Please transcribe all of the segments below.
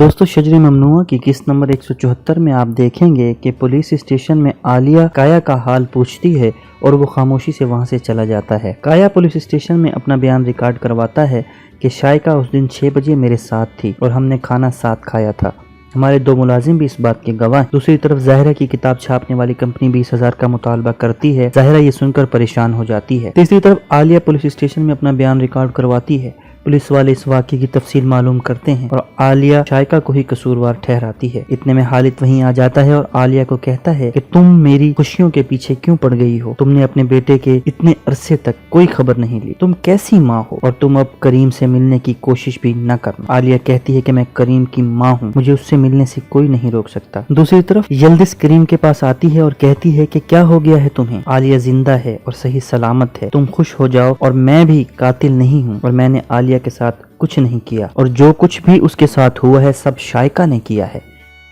दोस्तों शजरी ममनुआ की किस्त नंबर 174 में आप देखेंगे कि पुलिस स्टेशन में आलिया काया का हाल पूछती है और वो खामोशी से वहां से चला जाता है। काया पुलिस स्टेशन में अपना बयान रिकॉर्ड करवाता है कि शाइका उस दिन 6 बजे मेरे साथ थी और हमने खाना साथ खाया था। हमारे 2 मुलाजिम भी इस बात के गवाह। दूसरी तरफ ज़ाहिरा की किताब छापने वाली कंपनी 20,000 का मुतालबा करती है। ज़ाहिरा ये सुनकर परेशान हो जाती है। तीसरी तरफ आलिया पुलिस स्टेशन में अपना बयान रिकॉर्ड करवाती है। पुलिस वाले इस वाक़े की तफसील मालूम करते हैं और आलिया शाइका को ही कसूरवार ठहराती है। इतने में हालिद वहीं आ जाता है और आलिया को कहता है कि तुम मेरी खुशियों के पीछे क्यों पड़ गई हो? तुमने अपने बेटे के इतने अरसे तक कोई खबर नहीं ली। तुम कैसी माँ हो? और तुम अब करीम से मिलने की कोशिश भी न करना। आलिया कहती है कि मैं करीम की माँ हूँ, मुझे उससे मिलने से कोई नहीं रोक सकता। दूसरी तरफ यल्दिस करीम के पास आती है और कहती है कि क्या हो गया है तुम्हें? आलिया जिंदा है और सही सलामत है, तुम खुश हो जाओ और मैं भी कातिल नहीं हूँ और मैंने आलिया के साथ कुछ नहीं किया और जो कुछ भी उसके साथ हुआ है सब शाइका ने किया है।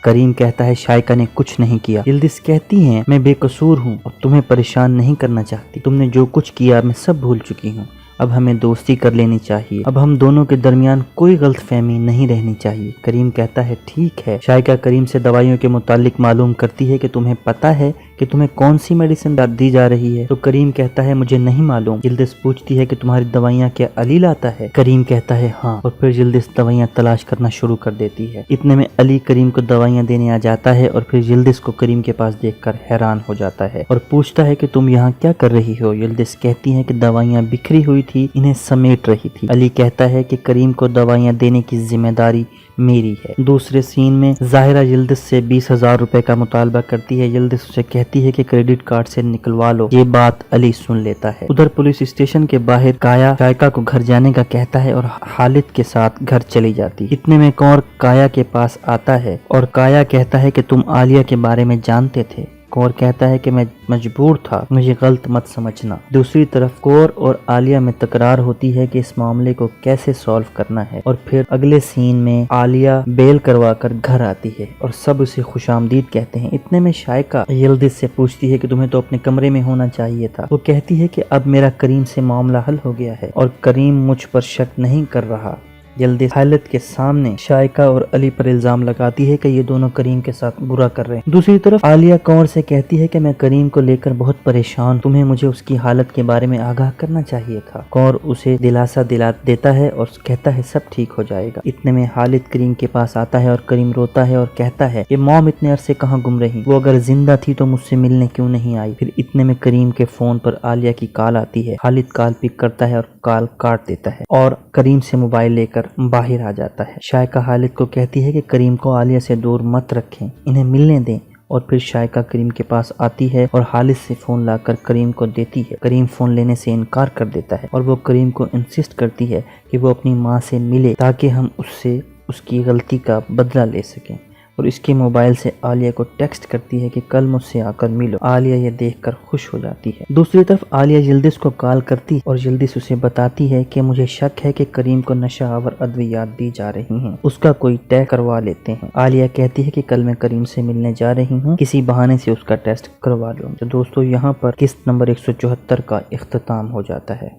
करीम कहता है शाइका ने कुछ नहीं किया। यल्दिस कहती है मैं बेकसूर हूँ और तुम्हें परेशान नहीं करना चाहती। तुमने जो कुछ किया मैं सब भूल चुकी हूँ। अब हमें दोस्ती कर लेनी चाहिए। अब हम दोनों के दरमियान कोई गलतफहमी नहीं रहनी चाहिए। करीम कहता है ठीक है। शाइका करीम से दवाइयों के मुतालिक मालूम करती है कि तुम्हें पता है कि तुम्हें कौन सी मेडिसिन दी जा रही है? तो करीम कहता है मुझे नहीं मालूम। यल्दिस पूछती है कि तुम्हारी दवाइयाँ क्या अली लाता है? करीम कहता है हाँ, और फिर यल्दिस दवाइयाँ तलाश करना शुरू कर देती है। इतने में अली करीम को दवाइयाँ देने आ जाता है और फिर यल्दिस को करीम के पास देखकर हैरान हो जाता है और पूछता है कि तुम यहाँ क्या कर रही हो? यल्दिस कहती है कि दवाइयाँ बिखरी हुई थी, इन्हें समेट रही थी। अली कहता है कि करीम को दवाइयाँ देने की जिम्मेदारी मेरी है। दूसरे सीन में ज़ाहिरा यल्दिस से 20,000 रुपए का मुतालबा करती है। यल्दिस उसे कहती है कि क्रेडिट कार्ड से निकलवा लो। ये बात अली सुन लेता है। उधर पुलिस स्टेशन के बाहर काया शाइका को घर जाने का कहता है और हालिद के साथ घर चली जाती। इतने में कौर काया के पास आता है और काया कहता है कि तुम आलिया के बारे में जानते थे। कौर कहता है कि मैं मजबूर था, मुझे गलत मत समझना। दूसरी तरफ कौर और आलिया में तकरार होती है कि इस मामले को कैसे सॉल्व करना है और फिर अगले सीन में आलिया बेल करवा कर घर आती है और सब उसे खुशामदीद कहते हैं। इतने में शाइका यल्दिस से पूछती है कि तुम्हें तो अपने कमरे में होना चाहिए था। वो कहती है कि अब मेरा करीम से मामला हल हो गया है और करीम मुझ पर शक नहीं कर रहा। यल्दिस हालिद के सामने शाइका और अली पर इल्जाम लगाती है कि ये दोनों करीम के साथ बुरा कर रहे हैं। दूसरी तरफ आलिया कौर से कहती है कि मैं करीम को लेकर बहुत परेशान, तुम्हें मुझे उसकी हालत के बारे में आगाह करना चाहिए था। कौर उसे दिलासा दिला देता है और कहता है सब ठीक हो जाएगा। इतने में हालिद करीम के पास आता है और करीम रोता है और कहता है कि मॉम इतने अरसे कहाँ गुम रही, वो अगर जिंदा थी तो मुझसे मिलने क्यों नहीं आई? फिर इतने में करीम के फोन पर आलिया की कॉल आती है। हालिद कॉल पिक करता है और कॉल काट देता है और करीम से मोबाइल लेकर बाहर आ जाता है। शाइका हालिद को कहती है कि करीम को आलिया से दूर मत रखें, इन्हें मिलने दें। और फिर शाइका करीम के पास आती है और हालिद से फोन लाकर करीम को देती है। करीम फोन लेने से इनकार कर देता है और वो करीम को इंसिस्ट करती है कि वो अपनी माँ से मिले ताकि हम उससे उसकी गलती का बदला ले सकें और इसके मोबाइल से आलिया को टेक्स्ट करती है कि कल मुझसे आकर मिलो। आलिया ये देखकर खुश हो जाती है। दूसरी तरफ आलिया यल्दिस को कॉल करती और यल्दिस उसे बताती है कि मुझे शक है कि करीम को नशा आवर अद्वियात दी जा रही हैं, उसका कोई टेस्ट करवा लेते हैं। आलिया कहती है कि कल मैं करीम से मिलने जा रही हूँ, किसी बहाने से उसका टेस्ट करवा लूँ। तो दोस्तों यहाँ पर किस्त नंबर 174 का इख्तिताम हो जाता है।